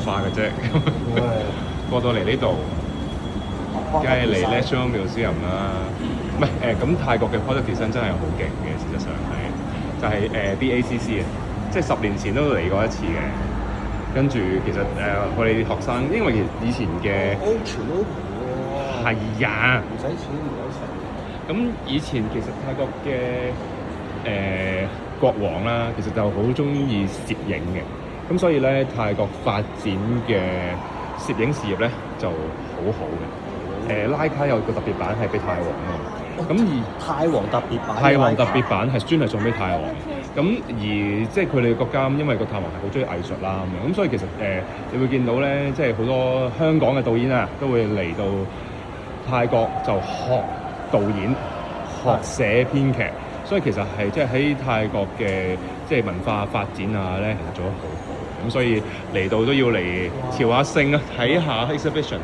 化嘅啫。過到嚟呢度，梗係嚟 National Museum 啦。唔係咁泰國嘅 product design 真係好勁嘅，事實上係就係DACC 啊，即係10年前都嚟過一次嘅。跟住其實我哋學生，因為其實以前嘅安全都平喎，係呀，唔使錢唔使錢。咁以前其實泰國嘅國王啦，其實就好中意攝影嘅，咁所以咧泰國發展嘅攝影事業咧就好好嘅。拉卡有個特別版係俾泰王啊嘛，咁而泰王特別版，泰王特別版係專係送俾泰王。咁而即係佢哋國家，因為個泰王係好中意藝術啦咁樣，咁所以其實你會見到咧，即係好多香港嘅導演啊，都會嚟到泰國就學導演、學寫編劇，所以其實係即係喺泰國嘅即係文化發展啊咧，其實做得好好。咁所以嚟到都要嚟朝下聖啊，睇下 exhibition。